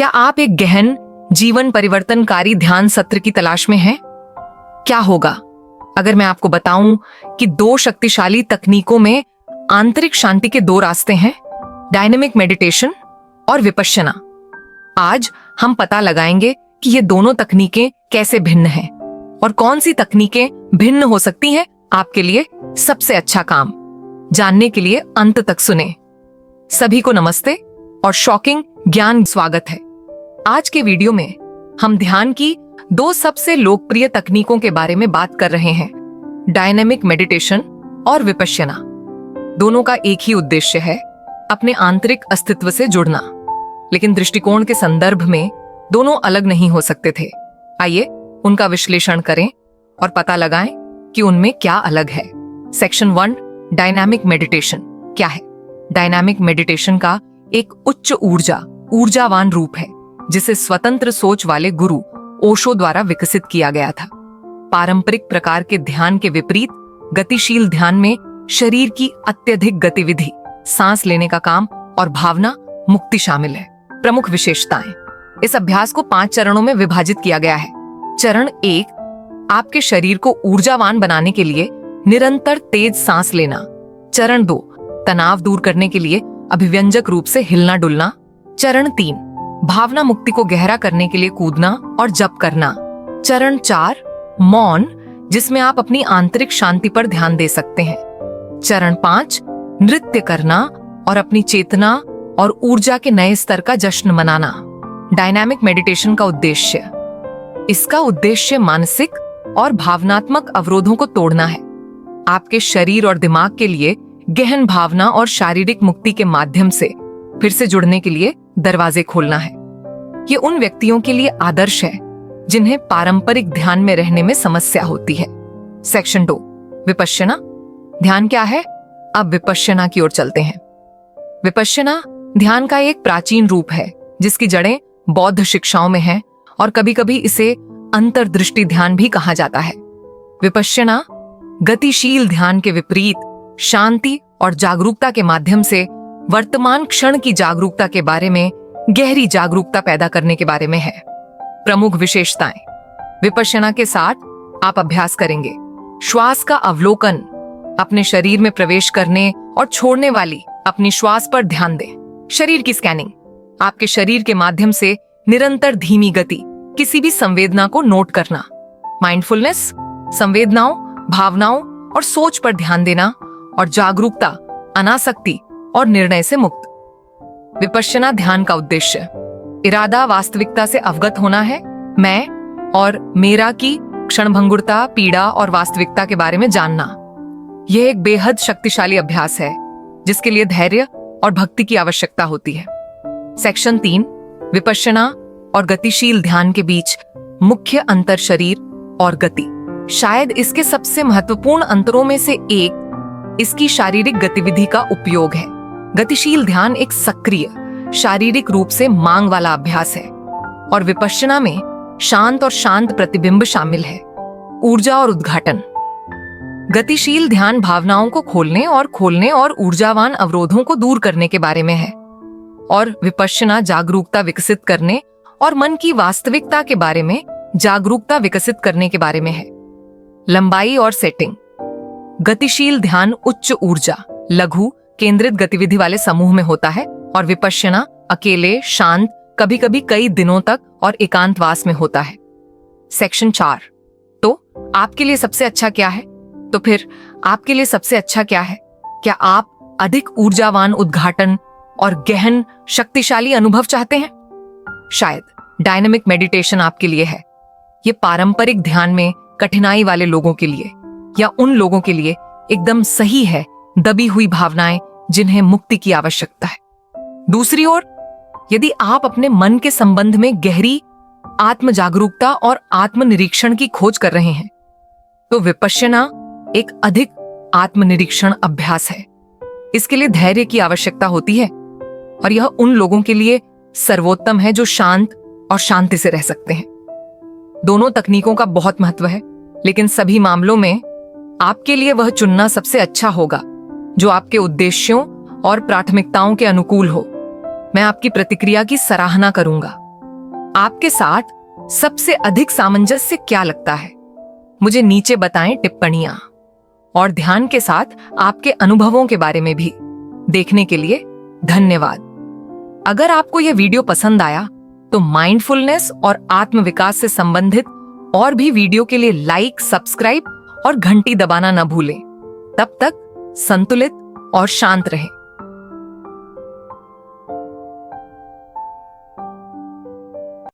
क्या आप एक गहन जीवन परिवर्तनकारी ध्यान सत्र की तलाश में हैं? क्या होगा अगर मैं आपको बताऊं कि दो शक्तिशाली तकनीकों में आंतरिक शांति के दो रास्ते हैं, डायनेमिक मेडिटेशन और विपश्यना। आज हम पता लगाएंगे कि ये दोनों तकनीकें कैसे भिन्न हैं और कौन सी तकनीकें भिन्न हो सकती हैं आपके लिए सबसे अच्छा काम। जानने के लिए अंत तक सुने। सभी को नमस्ते और शॉकिंग ज्ञान स्वागत है। आज के वीडियो में हम ध्यान की दो सबसे लोकप्रिय तकनीकों के बारे में बात कर रहे हैं, डायनेमिक मेडिटेशन और विपश्यना। दोनों का एक ही उद्देश्य है, अपने आंतरिक अस्तित्व से जुड़ना, लेकिन दृष्टिकोण के संदर्भ में दोनों अलग नहीं हो सकते थे। आइए उनका विश्लेषण करें और पता लगाएं कि उनमें क्या अलग है। सेक्शन 1, डायनामिक मेडिटेशन क्या है? डायनामिक मेडिटेशन का एक उच्च ऊर्जावान रूप है जिसे स्वतंत्र सोच वाले गुरु ओशो द्वारा विकसित किया गया था। पारंपरिक प्रकार के ध्यान के विपरीत गतिशील ध्यान में शरीर की अत्यधिक गतिविधि, सांस लेने का काम और भावना मुक्ति शामिल है। प्रमुख विशेषताएं: इस अभ्यास को 5 चरणों में विभाजित किया गया है। चरण 1, आपके शरीर को ऊर्जावान बनाने के लिए निरंतर तेज सांस लेना। चरण 2, तनाव दूर करने के लिए अभिव्यंजक रूप से हिलना डुलना। चरण 3, भावना मुक्ति को गहरा करने के लिए कूदना और जप करना। चरण 4, मौन, जिसमें आप अपनी आंतरिक शांति पर ध्यान दे सकते हैं। चरण 5, नृत्य करना और अपनी चेतना और ऊर्जा के नए स्तर का जश्न मनाना। डायनामिक मेडिटेशन का उद्देश्य: इसका उद्देश्य मानसिक और भावनात्मक अवरोधों को तोड़ना है, आपके शरीर और दिमाग के लिए गहन भावना और शारीरिक मुक्ति के माध्यम से फिर से जुड़ने के लिए दरवाजे खोलना है। ये उन व्यक्तियों के लिए आदर्श है जिन्हें पारंपरिक ध्यान में रहने में समस्या होती है। सेक्शन 2, विपश्यना ध्यान क्या है? अब विपश्यना की ओर चलते हैं। विपश्यना ध्यान का एक प्राचीन रूप है जिसकी जड़ें बौद्ध शिक्षाओं में हैं और कभी-कभी इसे अंतर्दृष्टि ध्यान भी कहा जाता है। विपश्यना गतिशील ध्यान के विपरीत शांति और जागरूकता के माध्यम से वर्तमान क्षण की जागरूकता के बारे में गहरी जागरूकता पैदा करने के बारे में है। प्रमुख विशेषताएं: विपश्यना के साथ आप अभ्यास करेंगे श्वास का अवलोकन, अपने शरीर में प्रवेश करने और छोड़ने वाली अपनी श्वास पर ध्यान दें। शरीर की स्कैनिंग, आपके शरीर के माध्यम से निरंतर धीमी गति किसी भी संवेदना को नोट करना। माइंडफुलनेस, संवेदनाओं, भावनाओं और सोच पर ध्यान देना और जागरूकता, अनासक्ति और निर्णय से मुक्त। विपश्यना ध्यान का उद्देश्य: इरादा वास्तविकता से अवगत होना है, मैं और मेरा की क्षणभंगुरता, पीड़ा और वास्तविकता के बारे में जानना। यह एक बेहद शक्तिशाली अभ्यास है जिसके लिए धैर्य और भक्ति की आवश्यकता होती है। सेक्शन 3, विपश्यना और गतिशील ध्यान के बीच मुख्य अंतर शरीर और गति। शायद इसके सबसे महत्वपूर्ण अंतरों में से एक इसकी शारीरिक गतिविधि का उपयोग है। गतिशील ध्यान एक सक्रिय, शारीरिक रूप से मांग वाला अभ्यास है और विपश्यना में शांत और शांत प्रतिबिंब शामिल है। ऊर्जा और उद्घाटन: गतिशील ध्यान भावनाओं को खोलने और ऊर्जावान अवरोधों को दूर करने के बारे में है और विपश्यना जागरूकता विकसित करने और मन की वास्तविकता के बारे में जागरूकता विकसित करने के बारे में है। लंबाई और सेटिंग: गतिशील ध्यान उच्च ऊर्जा, लघु केंद्रित गतिविधि वाले समूह में होता है और विपश्यना अकेले, शांत, कभी-कभी कई दिनों तक और एकांतवास में होता है। सेक्शन 4, तो आपके लिए सबसे अच्छा क्या है? तो फिर आपके लिए सबसे अच्छा क्या है? क्या आप अधिक ऊर्जावान उद्घाटन और गहन शक्तिशाली अनुभव चाहते हैं? शायद डायनामिक मेडिटेशन आपके लिए है। ये पारंपरिक ध्यान में कठिनाई वाले लोगों के लिए या उन लोगों के लिए एकदम सही है, दबी हुई भावनाएं जिन्हें मुक्ति की आवश्यकता है। दूसरी ओर, यदि आप अपने मन के संबंध में गहरी आत्म जागरूकता और आत्मनिरीक्षण की खोज कर रहे हैं, तो विपश्यना एक अधिक आत्मनिरीक्षण अभ्यास है। इसके लिए धैर्य की आवश्यकता होती है और यह उन लोगों के लिए सर्वोत्तम है जो शांत और शांति से रह सकते हैं। दोनों तकनीकों का बहुत महत्व है, लेकिन सभी मामलों में आपके लिए वह चुनना सबसे अच्छा होगा जो आपके उद्देश्यों और प्राथमिकताओं के अनुकूल हो। मैं आपकी प्रतिक्रिया की सराहना करूंगा। आपके साथ सबसे अधिक सामंजस्य क्या लगता है? मुझे नीचे बताएं टिप्पणियां। और ध्यान के साथ आपके अनुभवों के बारे में भी देखने के लिए धन्यवाद। अगर आपको यह वीडियो पसंद आया तो माइंडफुलनेस और आत्मविकास से संबंधित और भी वीडियो के लिए लाइक, सब्सक्राइब और घंटी दबाना न भूलें। तब तक संतुलित और शांत रहें।